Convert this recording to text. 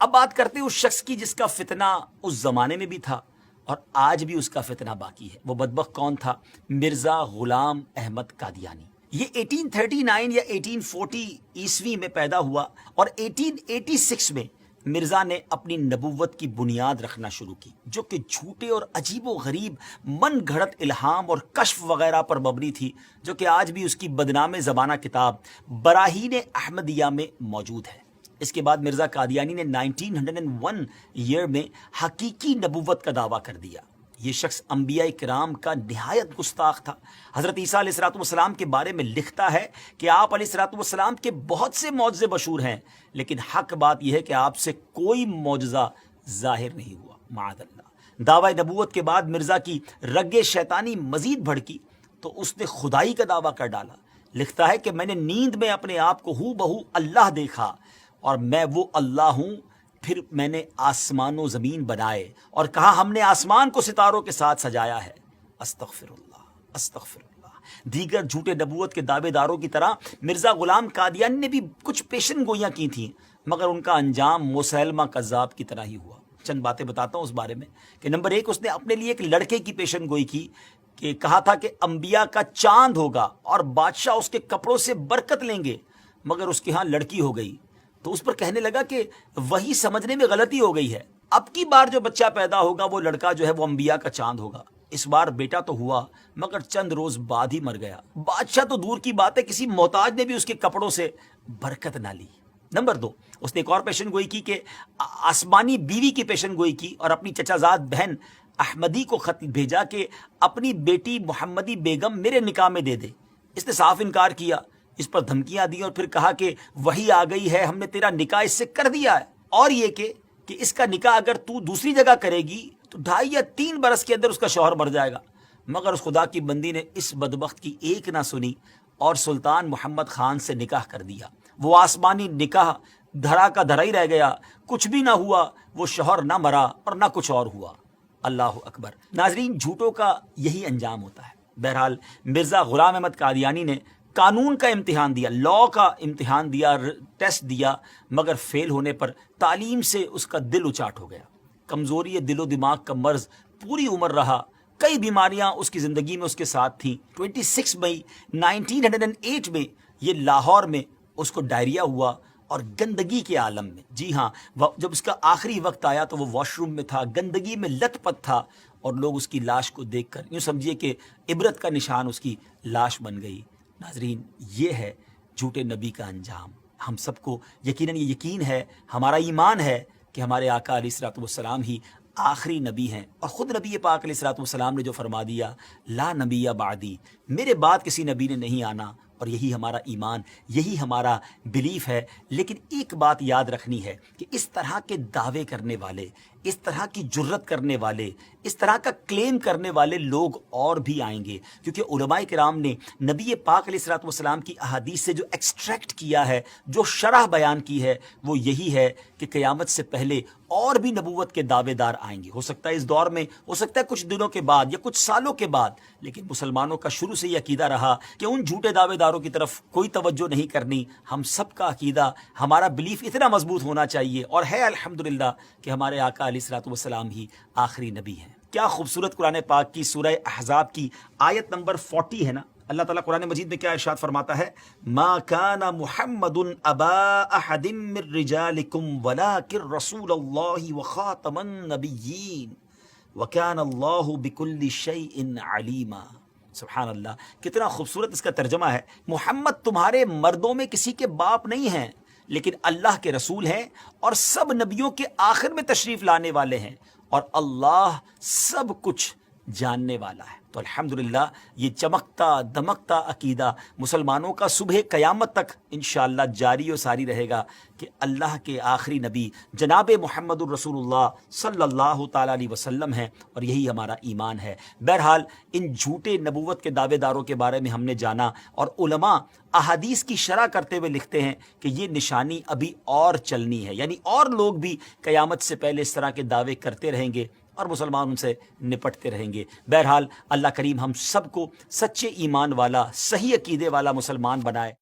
اب بات کرتے ہیں اس شخص کی جس کا فتنہ اس زمانے میں بھی تھا اور آج بھی اس کا فتنہ باقی ہے. وہ بدبخت کون تھا؟ مرزا غلام احمد قادیانی. یہ 1839 یا 1840 عیسوی میں پیدا ہوا اور 1886 میں مرزا نے اپنی نبوت کی بنیاد رکھنا شروع کی، جو کہ جھوٹے اور عجیب و غریب من گھڑت الہام اور کشف وغیرہ پر مبنی تھی، جو کہ آج بھی اس کی بدنام زمانہ کتاب براہین احمدیہ میں موجود ہے. اس کے بعد مرزا قادیانی نے 1901 ایئر میں حقیقی نبوت کا دعویٰ کر دیا. یہ شخص انبیاء کرام کا نہایت گستاخ تھا. حضرت عیسیٰ علیہ السلام کے بارے میں لکھتا ہے کہ آپ علیہ السلام کے بہت سے معجزے مشہور ہیں، لیکن حق بات یہ ہے کہ آپ سے کوئی معجزہ ظاہر نہیں ہوا، معاذ اللہ. دعوی نبوت کے بعد مرزا کی رگ شیطانی مزید بھڑکی تو اس نے خدائی کا دعویٰ کر ڈالا. لکھتا ہے کہ میں نے نیند میں اپنے آپ کو ہو بہو اللہ دیکھا اور میں وہ اللہ ہوں. پھر میں نے آسمان و زمین بنائے اور کہا ہم نے آسمان کو ستاروں کے ساتھ سجایا ہے. استغفر اللہ، استغفر اللہ. دیگر جھوٹے نبوت کے دعوے داروں کی طرح مرزا غلام قادیانی نے بھی کچھ پیشن گوئیاں کی تھیں، مگر ان کا انجام مسیلمہ کذاب کی طرح ہی ہوا. چند باتیں بتاتا ہوں اس بارے میں کہ نمبر 1، اس نے اپنے لیے ایک لڑکے کی پیشن گوئی کی کہ کہا تھا کہ انبیاء کا چاند ہوگا اور بادشاہ اس کے کپڑوں سے برکت لیں گے، مگر اس کے ہاں لڑکی ہو گئی تو اس پر کہنے لگا کہ وہی سمجھنے میں غلطی ہو گئی ہے، اب کی بار جو بچہ پیدا ہوگا وہ لڑکا جو ہے وہ انبیاء کا چاند ہوگا. اس بار بیٹا تو ہوا مگر چند روز بعد ہی مر گیا. بادشاہ تو دور کی بات ہے، کسی محتاج نے بھی اس کے کپڑوں سے برکت نہ لی. نمبر 2، اس نے ایک اور پیشن گوئی کی کہ آسمانی بیوی کی پیشن گوئی کی اور اپنی چچا زاد بہن احمدی کو خط بھیجا کہ اپنی بیٹی محمدی بیگم میرے نکاح میں دے دے. اس نے صاف انکار کیا، اس پر دھمکیاں دی اور پھر کہا کہ وہی آ گئی ہے، ہم نے تیرا نکاح اس سے کر دیا ہے، اور یہ کہ اس کا نکاح اگر تو دوسری جگہ کرے گی تو 2.5 یا 3 برس کے اندر اس کا شوہر مر جائے گا. مگر اس خدا کی بندی نے اس بدبخت کی ایک نہ سنی اور سلطان محمد خان سے نکاح کر دیا. وہ آسمانی نکاح دھرا کا دھرا ہی رہ گیا، کچھ بھی نہ ہوا، وہ شوہر نہ مرا اور نہ کچھ اور ہوا. اللہ اکبر. ناظرین، جھوٹوں کا یہی انجام ہوتا ہے. بہرحال مرزا غلام احمد قادیانی نے قانون کا امتحان دیا، لاء کا امتحان دیا، ٹیسٹ دیا، مگر فیل ہونے پر تعلیم سے اس کا دل اچاٹ ہو گیا. کمزوری دل و دماغ کا مرض پوری عمر رہا، کئی بیماریاں اس کی زندگی میں اس کے ساتھ تھیں. 26 مئی 1908 میں یہ لاہور میں اس کو ڈائریا ہوا اور گندگی کے عالم میں. جی ہاں، جب اس کا آخری وقت آیا تو وہ واش روم میں تھا، گندگی میں لت پت تھا اور لوگ اس کی لاش کو دیکھ کر یوں سمجھیے کہ عبرت کا نشان اس کی لاش بن گئی. ناظرین، یہ ہے جھوٹے نبی کا انجام. ہم سب کو یقیناً یہ یقین ہے، ہمارا ایمان ہے کہ ہمارے آقا علیہ الصلوۃ والسلام ہی آخری نبی ہیں، اور خود نبی پاک علیہ الصلوۃ والسلام نے جو فرما دیا لا نبی بعدی، میرے بعد کسی نبی نے نہیں آنا، اور یہی ہمارا ایمان، یہی ہمارا بلیف ہے. لیکن ایک بات یاد رکھنی ہے کہ اس طرح کے دعوے کرنے والے، اس طرح کی جرت کرنے والے، اس طرح کا کلیم کرنے والے لوگ اور بھی آئیں گے، کیونکہ علماء کرام نے نبی پاک علیہ الصلوۃ والسلام کی احادیث سے جو ایکسٹریکٹ کیا ہے، جو شرح بیان کی ہے، وہ یہی ہے کہ قیامت سے پہلے اور بھی نبوت کے دعوے دار آئیں گے. ہو سکتا ہے اس دور میں، ہو سکتا ہے کچھ دنوں کے بعد یا کچھ سالوں کے بعد، لیکن مسلمانوں کا شروع سے یہ عقیدہ رہا کہ ان جھوٹے دعوے داروں کی طرف کوئی توجہ نہیں کرنی. ہم سب کا عقیدہ، ہمارا بلیف اتنا مضبوط ہونا چاہیے، اور ہے الحمدللہ کہ ہمارے آقا علیہ الصلوۃ والسلام ہی آخری نبی ہیں. کیا خوبصورت قرآن پاک کی سورہ احزاب کی آیت نمبر 40 ہے نا. اللہ تعالیٰ قرآن مجید میں کیا ارشاد فرماتا ہے؟ ما کان محمد ابا احد من رجالکم ولکن رسول اللہ وخاتم النبیین وکان اللہ بکل شیء علیما. سبحان اللہ، کتنا خوبصورت اس کا ترجمہ ہے. محمد تمہارے مردوں میں کسی کے باپ نہیں ہیں، لیکن اللہ کے رسول ہیں اور سب نبیوں کے آخر میں تشریف لانے والے ہیں، اور اللہ سب کچھ جاننے والا ہے. تو الحمدللہ یہ چمکتا دمکتا عقیدہ مسلمانوں کا صبح قیامت تک انشاءاللہ جاری و ساری رہے گا کہ اللہ کے آخری نبی جناب محمد الرسول اللہ صلی اللہ تعالیٰ علیہ وسلم ہیں، اور یہی ہمارا ایمان ہے. بہرحال ان جھوٹے نبوت کے دعوے داروں کے بارے میں ہم نے جانا، اور علماء احادیث کی شرح کرتے ہوئے لکھتے ہیں کہ یہ نشانی ابھی اور چلنی ہے، یعنی اور لوگ بھی قیامت سے پہلے اس طرح کے دعوے کرتے رہیں گے اور مسلمان ان سے نپٹتے رہیں گے. بہرحال اللہ کریم ہم سب کو سچے ایمان والا، صحیح عقیدے والا مسلمان بنائے.